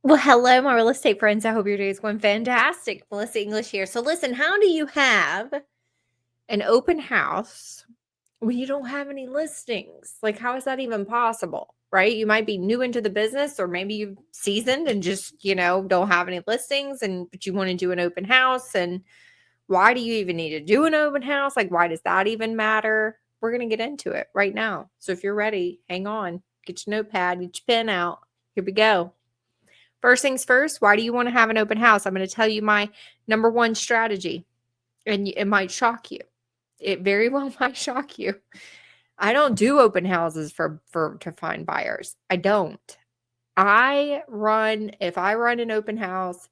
Well, hello, my real estate friends. I hope your day is going fantastic. Melissa English here. So, listen, how do you have an open house when you don't have any listings? Like, how is that even possible? Right? You might be new into the business, or maybe you've seasoned and just, don't have any listings, but you want to do an open house. And why do you even need to do an open house? Like, why does that even matter? We're going to get into it right now. So, if you're ready, hang on, get your notepad, get your pen out. Here we go. First things first, why do you want to have an open house? I'm going to tell you my number one strategy, and it might shock you. It very well might shock you. I don't do open houses to find buyers. I don't. If I run an open house,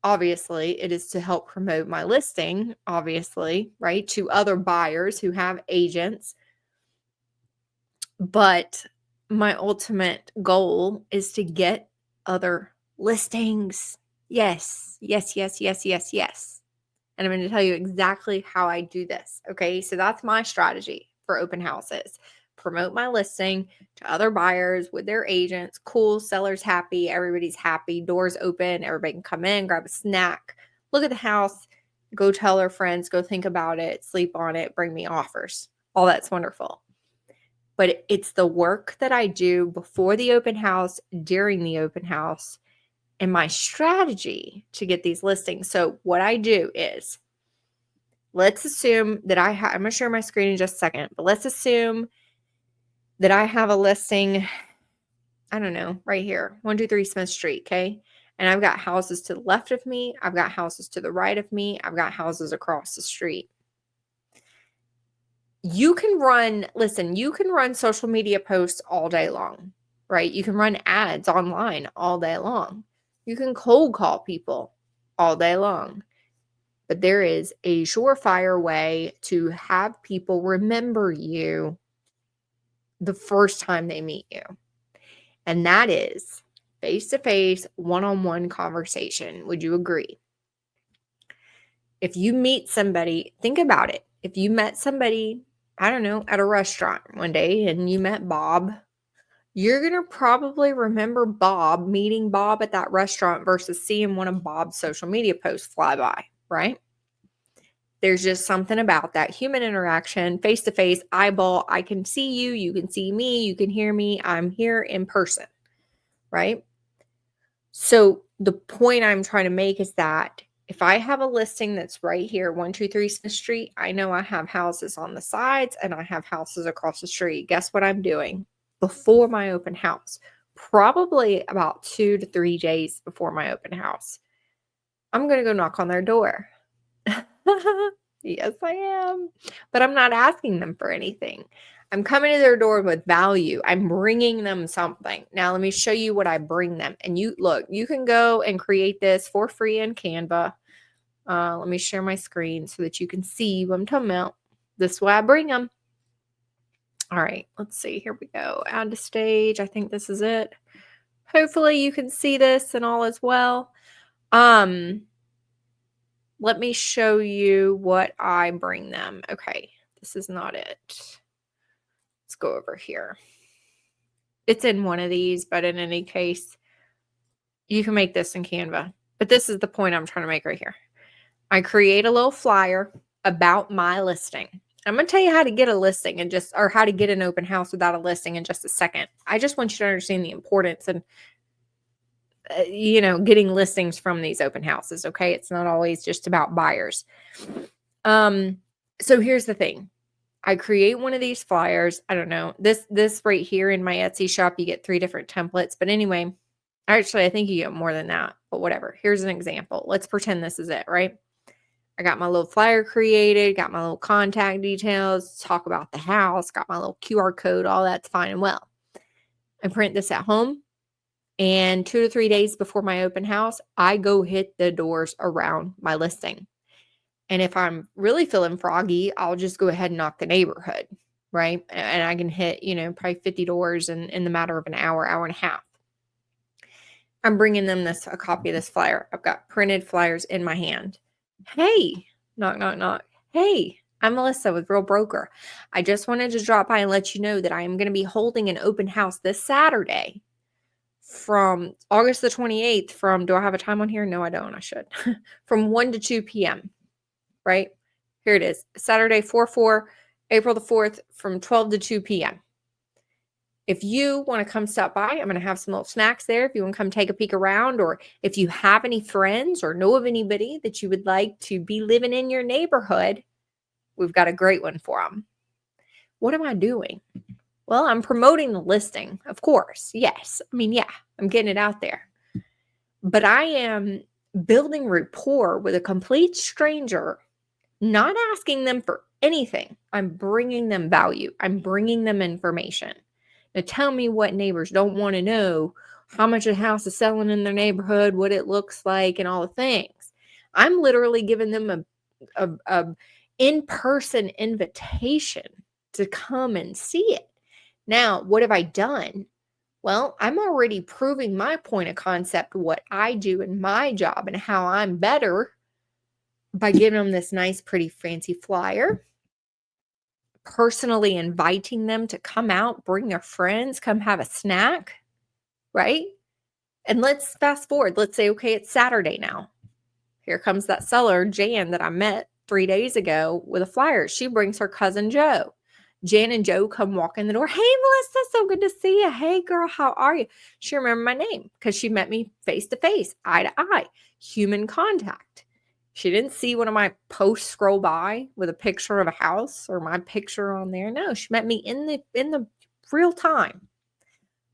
obviously it is to help promote my listing, obviously, right? To other buyers who have agents. But my ultimate goal is to get other listings. Yes, yes, yes, yes, yes, yes. And I'm going to tell you exactly how I do this. Okay. So that's my strategy for open houses. Promote my listing to other buyers with their agents. Cool. Sellers happy. Everybody's happy. Doors open. Everybody can come in, grab a snack, look at the house, go tell their friends, go think about it, sleep on it, bring me offers. All that's wonderful. But it's the work that I do before the open house, during the open house, and my strategy to get these listings. So what I do is, let's assume that I'm going to share my screen in just a second, but let's assume that I have a listing, I don't know, right here, 123 Smith Street, okay? And I've got houses to the left of me. I've got houses to the right of me. I've got houses across the street. You can run social media posts all day long, right? You can run ads online all day long. You can cold call people all day long. But there is a surefire way to have people remember you the first time they meet you. And that is face-to-face, one-on-one conversation. Would you agree? If you meet somebody, think about it. If you met somebody, I don't know, at a restaurant one day and you met Bob, you're going to probably remember meeting Bob at that restaurant versus seeing one of Bob's social media posts fly by, right? There's just something about that human interaction, face-to-face, eyeball. I can see you, you can see me, you can hear me. I'm here in person, right? So the point I'm trying to make is that if I have a listing that's right here, 123 Smith Street, I know I have houses on the sides and I have houses across the street. Guess what I'm doing before my open house? Probably about 2 to 3 days before my open house, I'm going to go knock on their door. Yes, I am. But I'm not asking them for anything. I'm coming to their door with value. I'm bringing them something. Now, let me show you what I bring them. And you can go and create this for free in Canva. Let me share my screen so that you can see what I'm talking about. This is why I bring them. All right, let's see. Here we go. Add to stage. I think this is it. Hopefully you can see this and all as well. Let me show you what I bring them. Okay, this is not it. Let's go over here. It's in one of these, but in any case, you can make this in Canva. But this is the point I'm trying to make right here. I create a little flyer about my listing. I'm going to tell you how to get a listing or how to get an open house without a listing in just a second. I just want you to understand the importance and getting listings from these open houses. Okay. It's not always just about buyers. So here's the thing. I create one of these flyers. I don't know, this right here in my Etsy shop, you get 3 different templates, but anyway, actually, I think you get more than that, but whatever. Here's an example. Let's pretend this is it, right? I got my little flyer created, got my little contact details, talk about the house, got my little QR code, all that's fine and well. I print this at home. And 2 to 3 days before my open house, I go hit the doors around my listing. And if I'm really feeling froggy, I'll just go ahead and knock the neighborhood, right? And I can hit, probably 50 doors in the matter of an hour, hour and a half. I'm bringing them a copy of this flyer. I've got printed flyers in my hand. Hey, knock, knock, knock. Hey, I'm Melissa with Real Broker. I just wanted to drop by and let you know that I am going to be holding an open house this Saturday from August the 28th from, do I have a time on here? No, I don't. I should. From 1 to 2 p.m., right? Here it is. Saturday, 4/4, April the 4th from 12 to 2 p.m. If you want to come stop by, I'm going to have some little snacks there. If you want to come take a peek around, or if you have any friends or know of anybody that you would like to be living in your neighborhood, we've got a great one for them. What am I doing? Well, I'm promoting the listing, of course. Yes. I mean, yeah, I'm getting it out there. But I am building rapport with a complete stranger, not asking them for anything. I'm bringing them value. I'm bringing them information. Now tell me what neighbors don't want to know, how much a house is selling in their neighborhood, what it looks like, and all the things. I'm literally giving them a in-person invitation to come and see it. Now, what have I done? Well, I'm already proving my point of concept, what I do in my job and how I'm better, by giving them this nice, pretty, fancy flyer, personally inviting them to come out, bring their friends, come have a snack, right? And let's fast forward. Let's say, okay, it's Saturday now. Here comes that seller, Jan, that I met 3 days ago with a flyer. She brings her cousin Joe. Jan and Joe come walk in the door. Hey, Melissa, so good to see you. Hey, girl, how are you? She remembered my name because she met me face to face, eye to eye, human contact. She didn't see one of my posts scroll by with a picture of a house or my picture on there. No, she met me in the real time.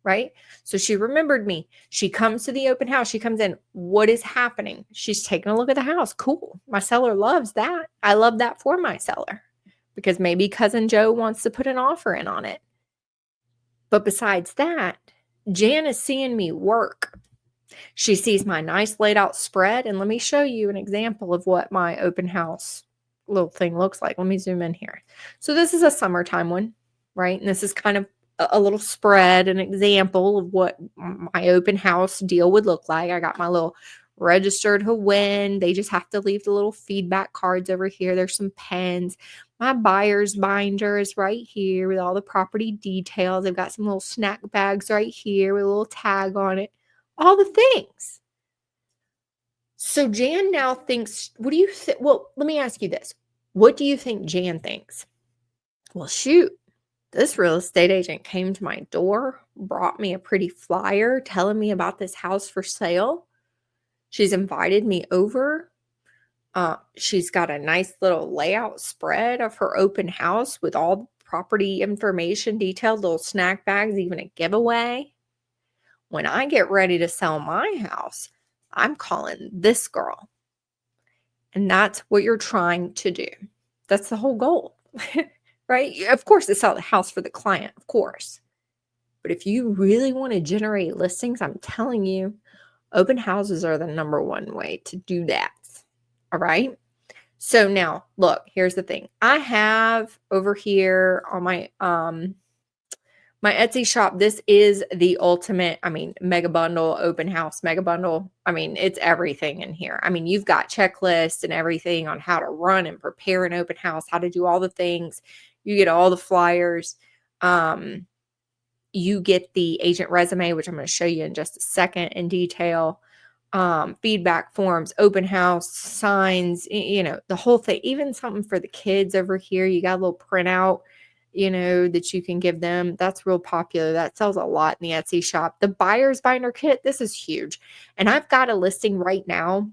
Right? So she remembered me. She comes to the open house. She comes in. What is happening? She's taking a look at the house. Cool. My seller loves that. I love that for my seller because maybe cousin Joe wants to put an offer in on it. But besides that, Jan is seeing me work. She sees my nice laid out spread. And let me show you an example of what my open house little thing looks like. Let me zoom in here. So this is a summertime one, right? And this is kind of a little spread, an example of what my open house deal would look like. I got my little register to win. They just have to leave the little feedback cards over here. There's some pens. My buyer's binder is right here with all the property details. I've got some little snack bags right here with a little tag on it. All the things. So Jan now thinks, what do you think? Well, let me ask you this. What do you think Jan thinks? Well, shoot. This real estate agent came to my door, brought me a pretty flyer telling me about this house for sale. She's invited me over. She's got a nice little layout spread of her open house with all the property information detailed, little snack bags, even a giveaway. When I get ready to sell my house, I'm calling this girl. And that's what you're trying to do. That's the whole goal. Right? Of course, to sell the house for the client, of course. But if you really want to generate listings, I'm telling you, open houses are the number one way to do that. All right. So now, look, here's the thing. I have over here on my Etsy shop, this is the ultimate, mega bundle, open house mega bundle. It's everything in here. You've got checklists and everything on how to run and prepare an open house, how to do all the things. You get all the flyers. You get the agent resume, which I'm going to show you in just a second in detail. Feedback forms, open house, signs, the whole thing, even something for the kids over here. You got a little printout, that you can give them. That's real popular. That sells a lot in the Etsy shop. The buyer's binder kit, this is huge. And I've got a listing right now.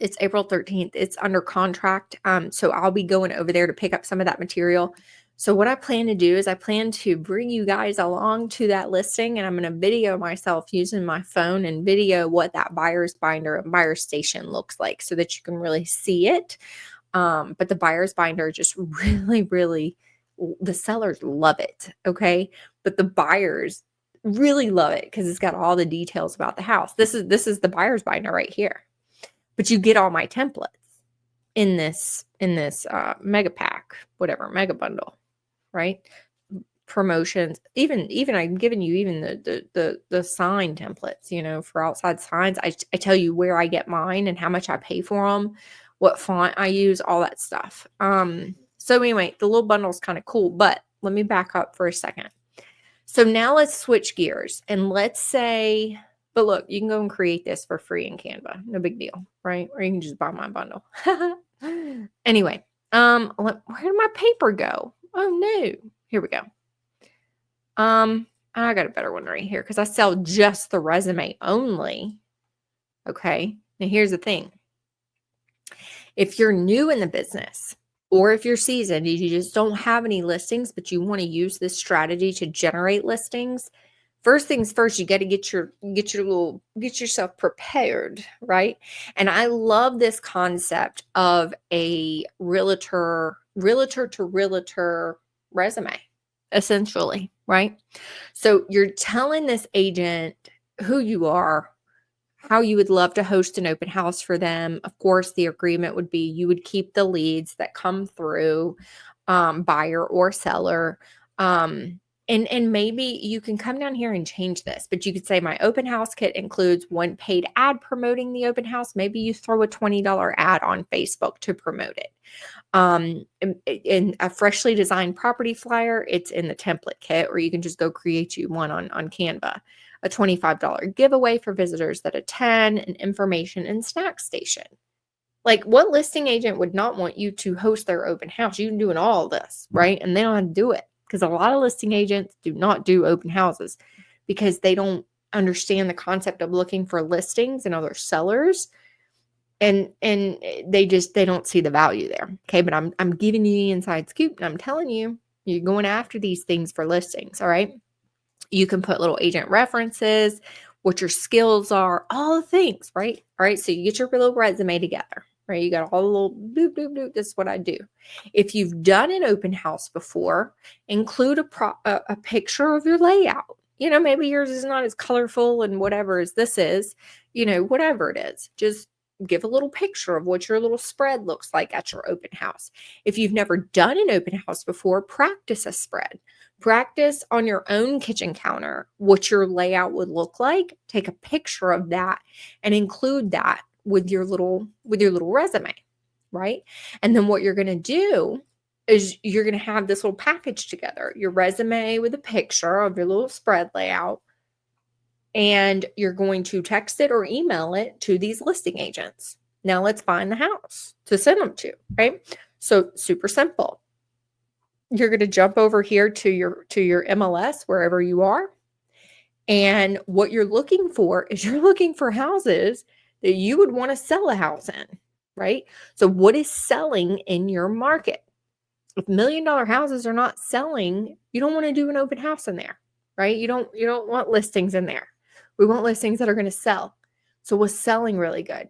It's April 13th. It's under contract. So I'll be going over there to pick up some of that material. So what I plan to do is I plan to bring you guys along to that listing, and I'm going to video myself using my phone and video what that buyer's binder and buyer station looks like so that you can really see it. But the buyer's binder just really, really, the sellers love it. Okay. But the buyers really love it because it's got all the details about the house. This is the buyer's binder right here. But you get all my templates in this mega pack, whatever, mega bundle, right? Promotions, even I'm giving you even the sign templates, for outside signs. I tell you where I get mine and how much I pay for them, what font I use, all that stuff. So anyway, the little bundle is kind of cool, but let me back up for a second. So now let's switch gears and let's say, but look, you can go and create this for free in Canva. No big deal, right? Or you can just buy my bundle. Anyway, where did my paper go? Oh no, here we go. I got a better one right here because I sell just the resume only. Okay, now here's the thing. If you're new in the business or if you're seasoned, you just don't have any listings, but you want to use this strategy to generate listings. First things first, you got to get yourself prepared, right? And I love this concept of a realtor to realtor resume, essentially, right? So you're telling this agent who you are, how you would love to host an open house for them. Of course, the agreement would be you would keep the leads that come through, buyer or seller. And maybe you can come down here and change this, but you could say my open house kit includes one paid ad promoting the open house. Maybe you throw a $20 ad on Facebook to promote it. In a freshly designed property flyer, it's in the template kit, or you can just go create you one on Canva. A $25 giveaway for visitors that attend, an information and snack station. Like, what listing agent would not want you to host their open house? You're doing all this, right? And they don't have to do it because a lot of listing agents do not do open houses because they don't understand the concept of looking for listings and other sellers, and they don't see the value there. Okay, but I'm giving you the inside scoop, and I'm telling you, you're going after these things for listings. All right, you can put little agent references, what your skills are, all the things, right? All right, so you get your little resume together, right? You got all the little boop boop boop. This is what I do. If you've done an open house before, include a picture of your layout. Maybe yours is not as colorful and whatever as this is, whatever it is, just give a little picture of what your little spread looks like at your open house. If you've never done an open house before, practice a spread. Practice on your own kitchen counter what your layout would look like. Take a picture of that and include that with your little resume, right? And then what you're going to do is you're going to have this little package together, your resume with a picture of your little spread layout, and you're going to text it or email it to these listing agents. Now let's find the house to send them to, right? So super simple. You're going to jump over here to your MLS, wherever you are. And what you're looking for is you're looking for houses that you would want to sell a house in, right? So what is selling in your market? If $1 million houses are not selling, you don't want to do an open house in there, right? You don't want listings in there. We want listings that are going to sell. So what's selling really good?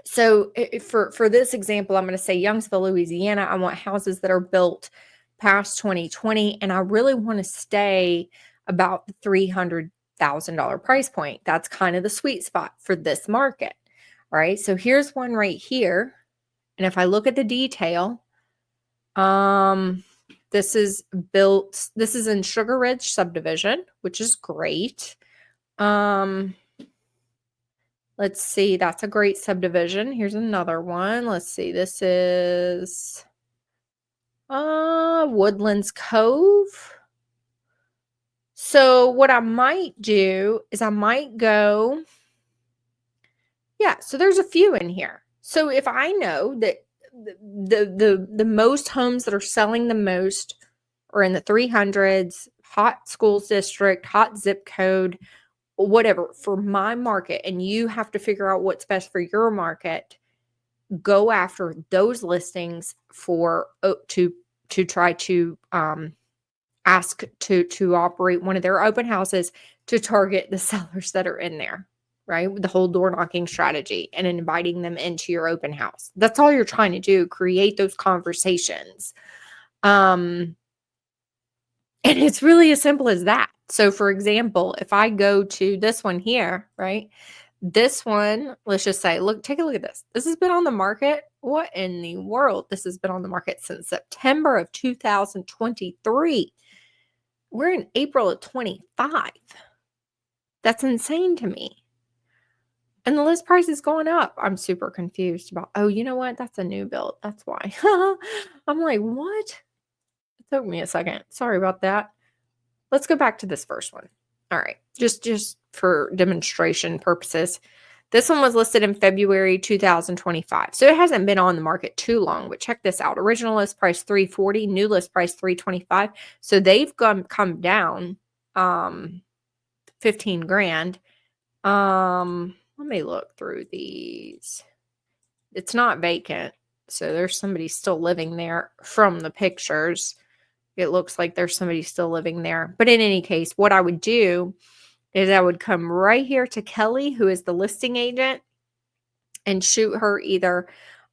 So for this example, I'm going to say Youngsville, Louisiana. I want houses that are built past 2020, and I really want to stay about the $300,000 price point. That's kind of the sweet spot for this market. All right. So here's one right here. And if I look at the detail, this is in Sugar Ridge subdivision, which is great. Let's see, that's a great subdivision. Here's another one. Let's see, this is Woodlands Cove. So what I might do is I might go, so there's a few in here. So if I know that the most homes that are selling the most are in the 300s, hot schools district, hot zip code, whatever, for my market, and you have to figure out what's best for your market, go after those listings to try to ask to operate one of their open houses to target the sellers that are in there, right? With the whole door knocking strategy and inviting them into your open house. That's all you're trying to do, create those conversations. And it's really as simple as that. So for example, if I go to this one here, right? This one, let's just say, take a look at this. This has been on the market. What in the world? This has been on the market since September of 2023. We're in April of 25. That's insane to me. And the list price is going up. I'm super confused about, oh, you know what? That's a new build. That's why. I'm like, what? Took me a second. Sorry about that. Let's go back to this first one. All right. Just for demonstration purposes. This one was listed in February 2025. So it hasn't been on the market too long, but check this out. Original list price 340, new list price 325. So they've come down 15 grand. Let me look through these. It's not vacant. So there's somebody still living there from the pictures. It looks like there's somebody still living there. But in any case, what I would do is I would come right here to Kelly, who is the listing agent, and shoot her either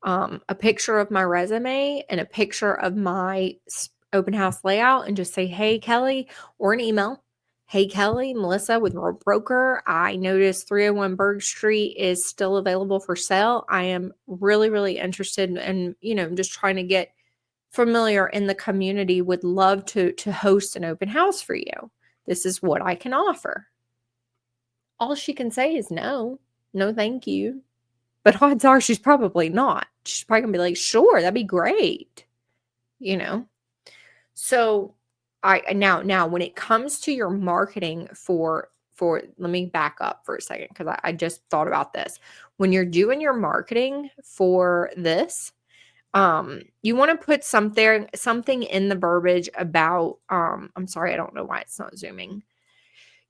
a picture of my resume and a picture of my open house layout and just say, hey, Kelly, or an email. Hey, Kelly, Melissa with World Broker. I noticed 301 Berg Street is still available for sale. I am really, really interested in, just trying to get familiar in the community. Would love to host an open house for you. This is what I can offer. All she can say is no, thank you. But odds are she's probably not. She's probably gonna be like, sure, that'd be great. So now when it comes to your marketing for let me back up for a second because I just thought about this. When you're doing your marketing for this, you want to put something in the verbiage about I'm sorry, I don't know why it's not zooming.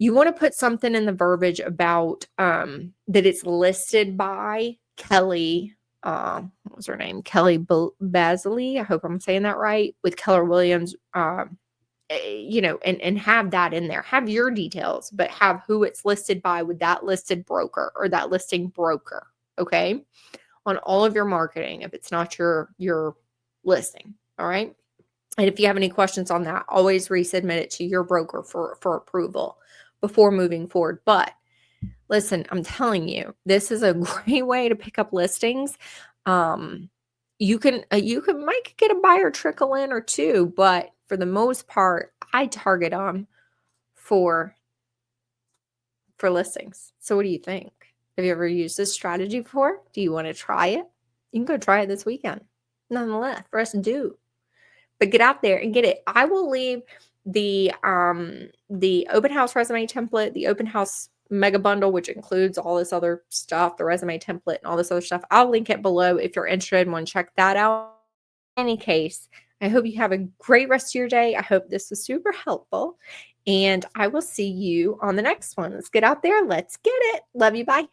You want to put something in the verbiage about that it's listed by Kelly. What was her name? Kelly Basley. I hope I'm saying that right. With Keller Williams. And have that in there. Have your details, but have who it's listed by with that listed broker or that listing broker. Okay, on all of your marketing if it's not your listing. All right. And if you have any questions on that, always resubmit it to your broker for approval before moving forward. But listen, I'm telling you, this is a great way to pick up listings. You might get a buyer trickle in or two, but for the most part, I target them for listings. So what do you think? Have you ever used this strategy before? Do you want to try it? You can go try it this weekend. Nonetheless, for us to do. But get out there and get it. I will leave the open house resume template, the open house mega bundle, which includes all this other stuff, the resume template and all this other stuff. I'll link it below if you're interested and want to check that out. In any case, I hope you have a great rest of your day. I hope this was super helpful. And I will see you on the next one. Let's get out there. Let's get it. Love you. Bye.